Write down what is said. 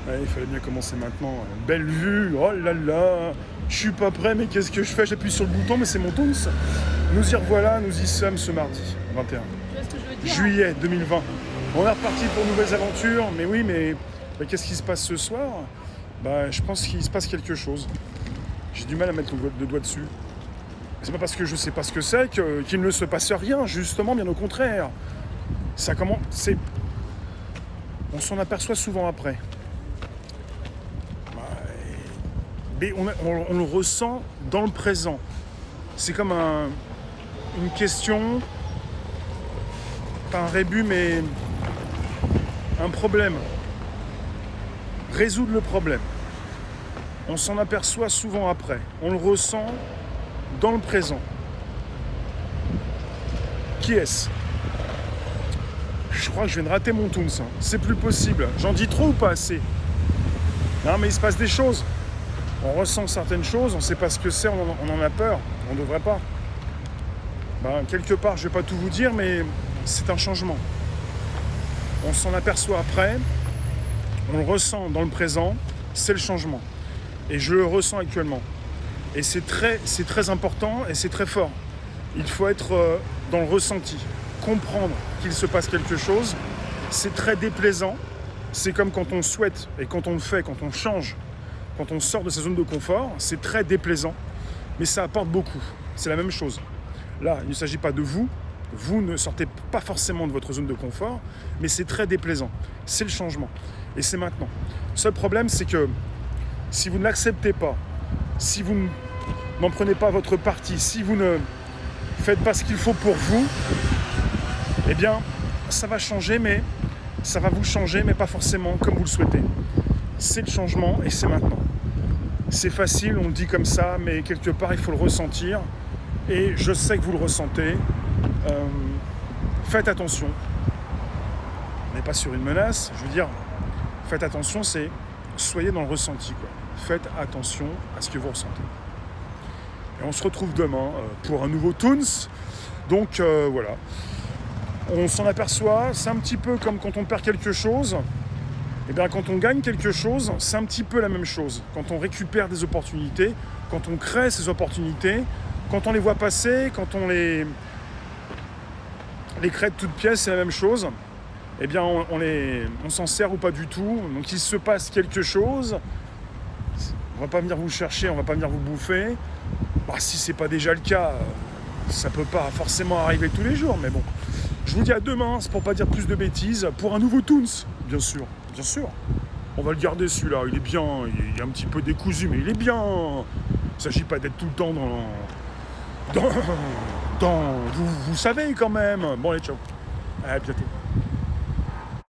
Ouais, il fallait bien commencer maintenant. Belle vue, oh là là. Je suis pas prêt, mais qu'est-ce que je fais? J'appuie sur le bouton, mais c'est mon Toons. Nous y revoilà, nous y sommes ce mardi 21 Tu vois ce que je veux dire? juillet 2020. On est reparti pour de nouvelles aventures, mais oui, mais qu'est-ce qui se passe ce soir? Je pense qu'il se passe quelque chose. J'ai du mal à mettre le doigt dessus. C'est pas parce que je sais pas ce que c'est qu'il ne se passe rien, justement, bien au contraire. Ça commence, on s'en aperçoit souvent après. Mais on le ressent dans le présent. C'est comme une question, pas un rébut, mais un problème. Résoudre le problème. On s'en aperçoit souvent après. On le ressent dans le présent. Qui est-ce? Je crois que je viens de rater mon Toons. C'est plus possible. J'en dis trop ou pas assez? Non, mais il se passe des choses. On ressent certaines choses, on ne sait pas ce que c'est, on en a peur. On ne devrait pas. Quelque part, je ne vais pas tout vous dire, mais c'est un changement. On s'en aperçoit après, on le ressent dans le présent, c'est le changement. Et je le ressens actuellement. Et c'est très important et c'est très fort. Il faut être dans le ressenti, comprendre qu'il se passe quelque chose. C'est très déplaisant. C'est comme quand on souhaite et quand on le fait, quand on change, quand on sort de sa zone de confort, c'est très déplaisant. Mais ça apporte beaucoup. C'est la même chose. Là, il ne s'agit pas de vous. Vous ne sortez pas forcément de votre zone de confort, mais c'est très déplaisant. C'est le changement. Et c'est maintenant. Le seul problème, c'est que si vous ne l'acceptez pas, si vous n'en prenez pas votre parti, si vous ne faites pas ce qu'il faut pour vous, eh bien, ça va changer, mais ça va vous changer, mais pas forcément comme vous le souhaitez. C'est le changement et c'est maintenant. C'est facile, on le dit comme ça, mais quelque part, il faut le ressentir. Et je sais que vous le ressentez. Faites attention. On n'est pas sur une menace. Je veux dire, faites attention, c'est soyez dans le ressenti, quoi. Faites attention à ce que vous ressentez. Et on se retrouve demain pour un nouveau Toons. Donc voilà. On s'en aperçoit, c'est un petit peu comme quand on perd quelque chose. Et bien quand on gagne quelque chose, c'est un petit peu la même chose. Quand on récupère des opportunités, quand on crée ces opportunités, quand on les voit passer, quand on les crée de toutes pièces, c'est la même chose. Eh bien on s'en sert ou pas du tout. Donc il se passe quelque chose. On va pas venir vous chercher, on va pas venir vous bouffer. Si c'est pas déjà le cas, ça peut pas forcément arriver tous les jours, mais bon. Je vous dis à demain, c'est pour pas dire plus de bêtises, pour un nouveau Toons, bien sûr. Bien sûr. On va le garder celui-là, il est bien, il est un petit peu décousu, mais il est bien. Il ne s'agit pas d'être tout le temps dans vous savez quand même. Bon allez, ciao. À bientôt.